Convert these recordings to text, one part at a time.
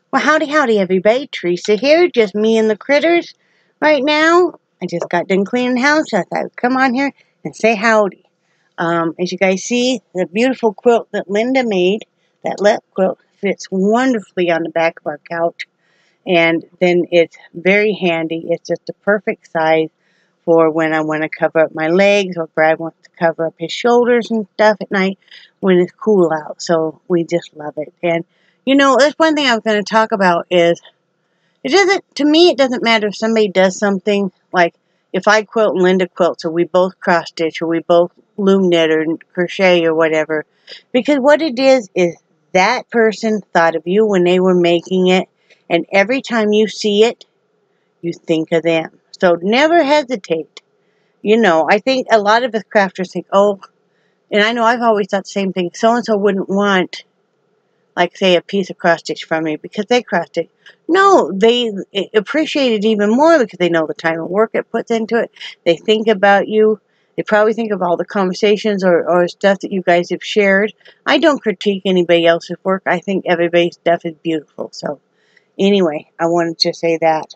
Well, howdy, everybody. Teresa here, just me and the critters right now. I just got done cleaning the house. I thought I'd come on here and say howdy. As you guys see, the beautiful quilt that Linda made, that lap quilt, fits wonderfully on the back of our couch. And then it's very handy. It's just the perfect size for when I want to cover up my legs, or Brad wants to cover up his shoulders and stuff at night when it's cool out. So we just love it. And you know, that's one thing I was going to talk about is, to me, it doesn't matter if somebody does something, like if I quilt and Linda quilts, or we both cross stitch, or we both loom knit or crochet or whatever, because what it is that person thought of you when they were making it, and every time you see it, you think of them. So never hesitate. You know, I think a lot of us crafters think, oh, and I know I've always thought the same thing, so-and-so wouldn't want, like, say, a piece of cross stitch from me because they cross stitch. No, they appreciate it even more because they know the time and work it puts into it. They think about you. They probably think of all the conversations or stuff that you guys have shared. I don't critique anybody else's work. I think everybody's stuff is beautiful. So, anyway, I wanted to say that.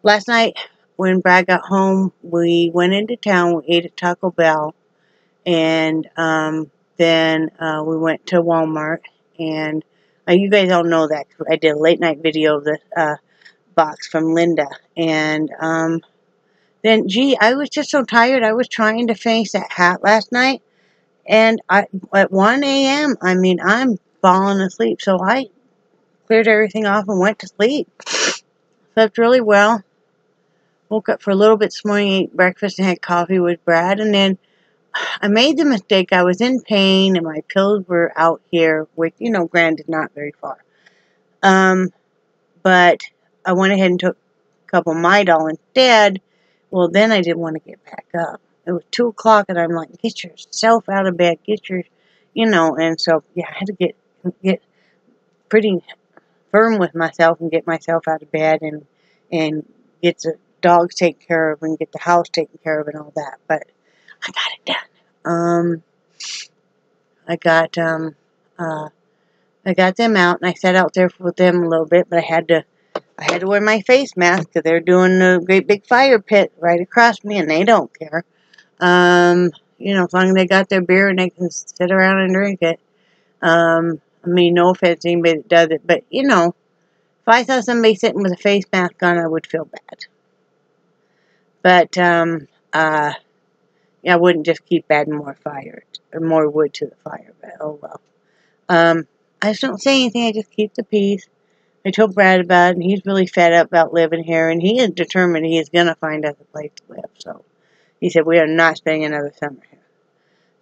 Last night, when Brad got home, we went into town. We ate at Taco Bell. And then we went to Walmart, and you guys all know that. I did a late night video of the box from Linda. And then, gee, I was just so tired. I was trying to finish that hat last night, and at 1 a.m., I mean, I'm falling asleep. So I cleared everything off and went to sleep. Slept really well. Woke up for a little bit this morning, ate breakfast, and had coffee with Brad, and then I made the mistake. I was in pain, and my pills were out here, which, you know, granted, not very far. But I went ahead and took a couple Midol instead. Well, then I didn't want to get back up. It was 2 o'clock, and I'm like, get yourself out of bed. Get your, you know, and so, yeah, I had to get pretty firm with myself and get myself out of bed and get the dogs taken care of and get the house taken care of and all that. But I got it done. I got them out, and I sat out there with them a little bit, but I had to wear my face mask because they're doing a great big fire pit right across me, and they don't care. You know, as long as they got their beer and they can sit around and drink it. I mean, no offense to anybody that does it, but, you know, if I saw somebody sitting with a face mask on, I would feel bad. But, yeah, I wouldn't just keep adding more fire, or more wood to the fire, but oh well. I just don't say anything, I just keep the peace. I told Brad about it, and he's really fed up about living here, and he is determined he is going to find us a place to live, so he said we are not spending another summer here.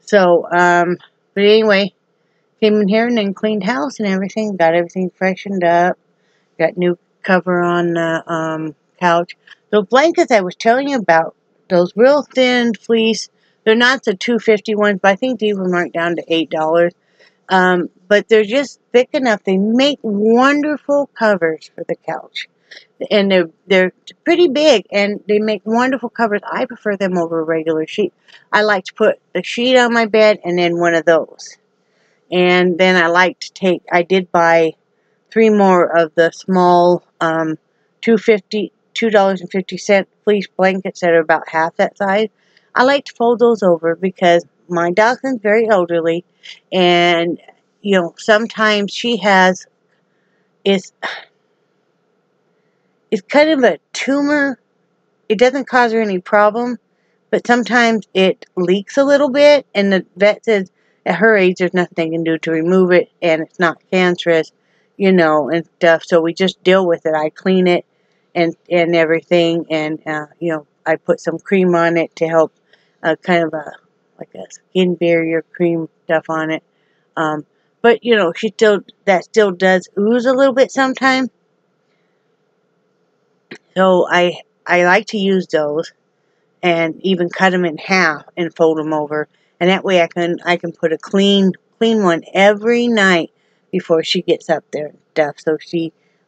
So, but anyway, came in here and then cleaned house and everything, got everything freshened up, got new cover on the couch. The blankets I was telling you about, those real thin fleece, they're not the $2.50 ones, but I think these were marked down to $8. But they're just thick enough. They make wonderful covers for the couch. And they're pretty big, and they make wonderful covers. I prefer them over a regular sheet. I like to put a sheet on my bed and then one of those. And then I did buy 3 more of the small $2.50 fleece blankets that are about half that size. I like to fold those over because my dachshund's very elderly, and, you know, sometimes she has, it's kind of a tumor. It doesn't cause her any problem, but sometimes it leaks a little bit, and the vet says at her age there's nothing they can do to remove it, and it's not cancerous, you know, and stuff. So we just deal with it. I clean it and everything, and you know, I put some cream on it to help, kind of like a skin barrier cream stuff on it. But you know, that still does ooze a little bit sometimes. So I like to use those and even cut them in half and fold them over, and that way I can put a clean one every night before she gets up there and stuff. So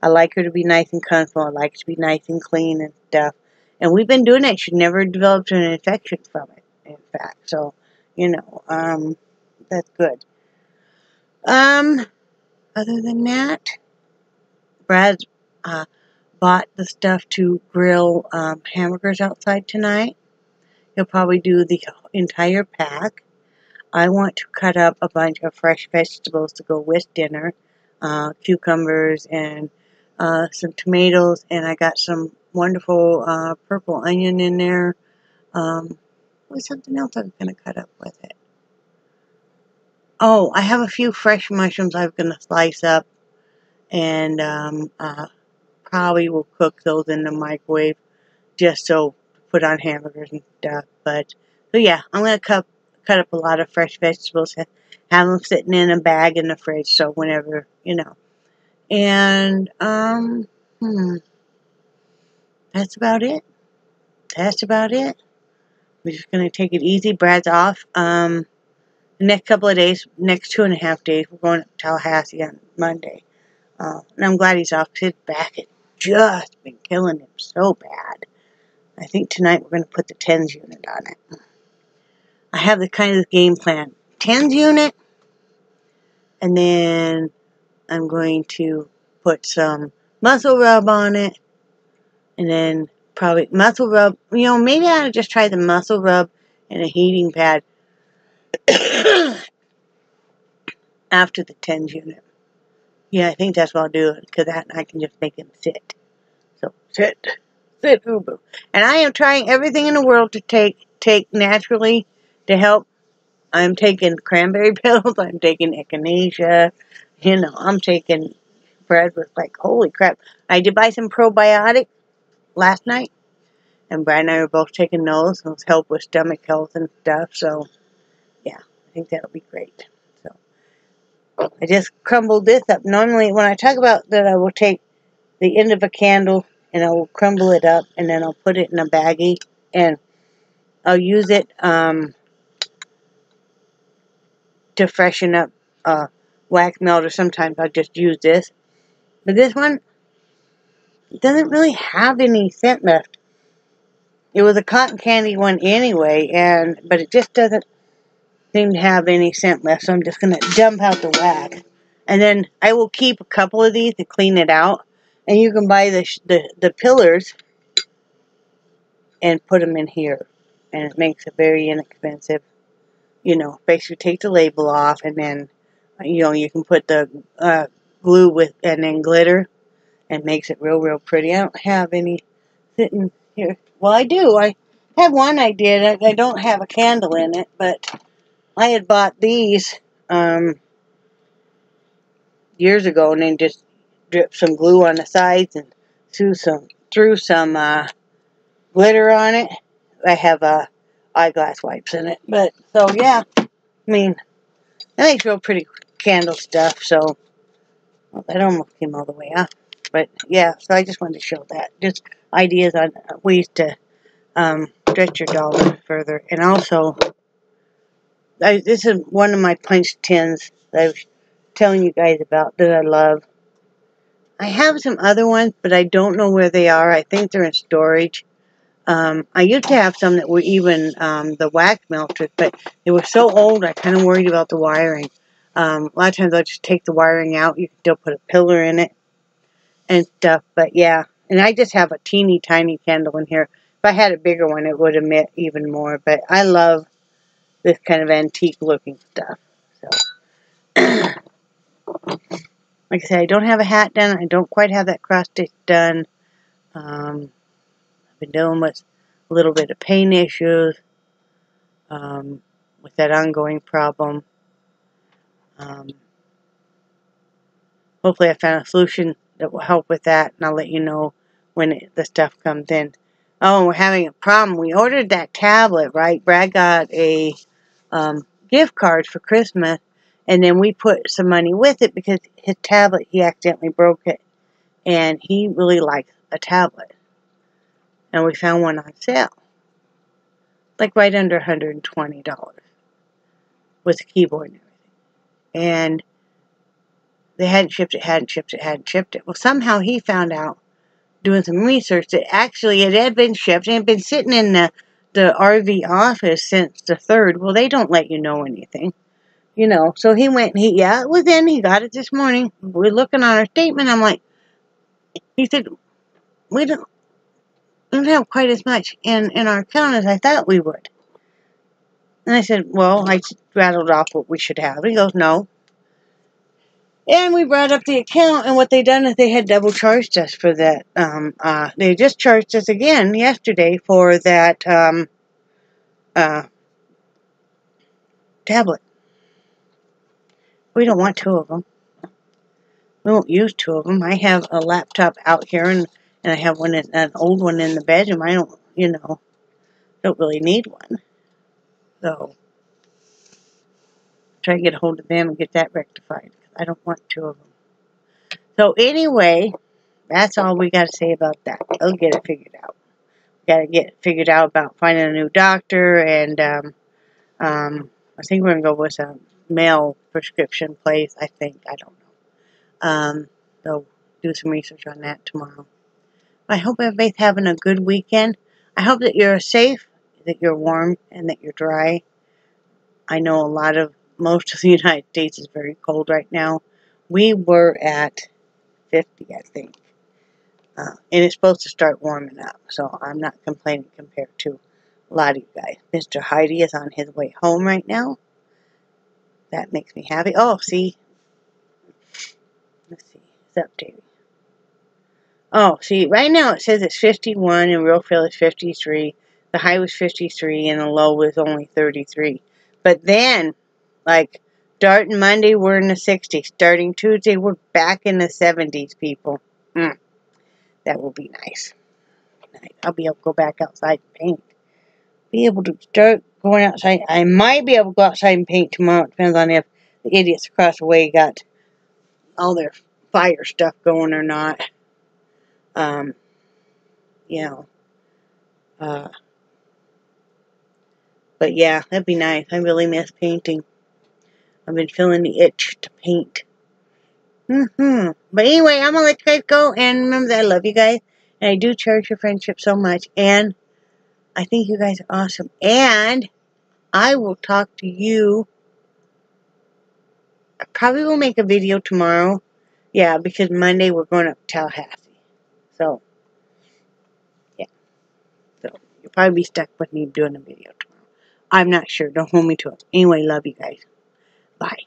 I like her to be nice and comfortable. I like her to be nice and clean and stuff. And we've been doing that. She never developed an infection from it, in fact. So, you know, that's good. Other than that, Brad bought the stuff to grill hamburgers outside tonight. He'll probably do the entire pack. I want to cut up a bunch of fresh vegetables to go with dinner. Cucumbers and some tomatoes, and I got some wonderful purple onion in there. What's something else I'm going to cut up with it? Oh, I have a few fresh mushrooms I'm going to slice up, and probably will cook those in the microwave just so put on hamburgers and stuff. But so yeah, I'm going to cut up a lot of fresh vegetables, have them sitting in a bag in the fridge, so whenever, you know. And that's about it. That's about it. We're just going to take it easy. Brad's off. The next couple of days, next 2.5 days, we're going to Tallahassee on Monday. And I'm glad he's off because his back had just been killing him so bad. I think tonight we're going to put the TENS unit on it. I have the kind of game plan. TENS unit, and then I'm going to put some muscle rub on it, and then probably muscle rub. You know, maybe I ought to just try the muscle rub and a heating pad after the TENS unit. Yeah, I think that's what I'll do, because that I can just make him sit. So, sit, Ubu. And I am trying everything in the world to take naturally to help. I'm taking cranberry pills, I'm taking echinacea, you know, I'm taking, Brad was like, holy crap. I did buy some probiotics last night, and Brad and I were both taking those. Those help with stomach health and stuff, so, yeah, I think that'll be great. So, I just crumbled this up. Normally, when I talk about that, I will take the end of a candle, and I will crumble it up, and then I'll put it in a baggie, and I'll use it, to freshen up wax melt, or sometimes I'll just use this. But this one doesn't really have any scent left. It was a cotton candy one anyway, but it just doesn't seem to have any scent left, so I'm just going to dump out the wax. And then I will keep a couple of these to clean it out, and you can buy the pillars and put them in here, and it makes it very inexpensive. You know, basically take the label off, and then, you know, you can put the glue with, and then glitter, and makes it real, real pretty. I don't have any sitting here. Well, I do. I have one I did. I don't have a candle in it, but I had bought these years ago, and then just dripped some glue on the sides and threw some glitter on it. I have eyeglass wipes in it. But, so, yeah. I mean, that makes real pretty candle stuff, so, well, that almost came all the way off. But, yeah, so I just wanted to show that. Just ideas on ways to stretch your dollar further. And also, this is one of my punch tins that I was telling you guys about that I love. I have some other ones, but I don't know where they are. I think they're in storage. I used to have some that were even the wax melters, but they were so old I kind of worried about the wiring. A lot of times I'll just take the wiring out. You can still put a pillar in it and stuff, but yeah. And I just have a teeny tiny candle in here. If I had a bigger one, it would emit even more, but I love this kind of antique looking stuff. So, like I said, I don't have a hat done. I don't quite have that cross stitch done. I've been dealing with a little bit of pain issues with that ongoing problem. Hopefully I found a solution that will help with that, and I'll let you know when the stuff comes in. Oh, we're having a problem. We ordered that tablet, right? Brad got a gift card for Christmas, and then we put some money with it because his tablet, he accidentally broke it, and he really likes a tablet. And we found one on sale, like right under $120 with a keyboard and everything. And they hadn't shipped it. Well, somehow he found out, doing some research, that actually it had been shipped and had been sitting in the RV office since the 3rd. Well, they don't let you know anything, you know. So he went, it was in, he got it this morning. We're looking on our statement. I'm like, He said, we don't have quite as much in our account as I thought we would. And I said, well, I rattled off what we should have. He goes, no. And we brought up the account, and what they done is they had double charged us for that. They just charged us again yesterday for that tablet. We don't want two of them. We won't use two of them. I have a laptop out here, and I have an old one in the bedroom. I don't, don't really need one. So, try to get a hold of them and get that rectified. I don't want two of them. So, anyway, that's all we got to say about that. I'll get it figured out. Got to get figured out about finding a new doctor, and I think we're going to go with a mail prescription place, I think. I don't know. So, do some research on that tomorrow. I hope everybody's having a good weekend. I hope that you're safe, that you're warm, and that you're dry. I know most of the United States is very cold right now. We were at 50, I think. And it's supposed to start warming up, so I'm not complaining compared to a lot of you guys. Mr. Heide is on his way home right now. That makes me happy. Oh, see. Let's see. It's updating. Oh, see, right now it says it's 51 and real feel is 53. The high was 53 and the low was only 33. But then, like, starting Monday, we're in the 60s. Starting Tuesday, we're back in the 70s, people. That will be nice. I'll be able to go back outside and paint. Be able to start going outside. I might be able to go outside and paint tomorrow. It depends on if the idiots across the way got all their fire stuff going or not. But yeah, that'd be nice. I really miss painting. I've been feeling the itch to paint. But anyway, I'm gonna let you guys go, and remember that I love you guys, and I do cherish your friendship so much, and I think you guys are awesome, and I will talk to you. I probably will make a video tomorrow. Yeah, because Monday we're going up to Tallahassee. So, yeah. So, you'll probably be stuck with me doing a video tomorrow. I'm not sure. Don't hold me to it. Anyway, love you guys. Bye.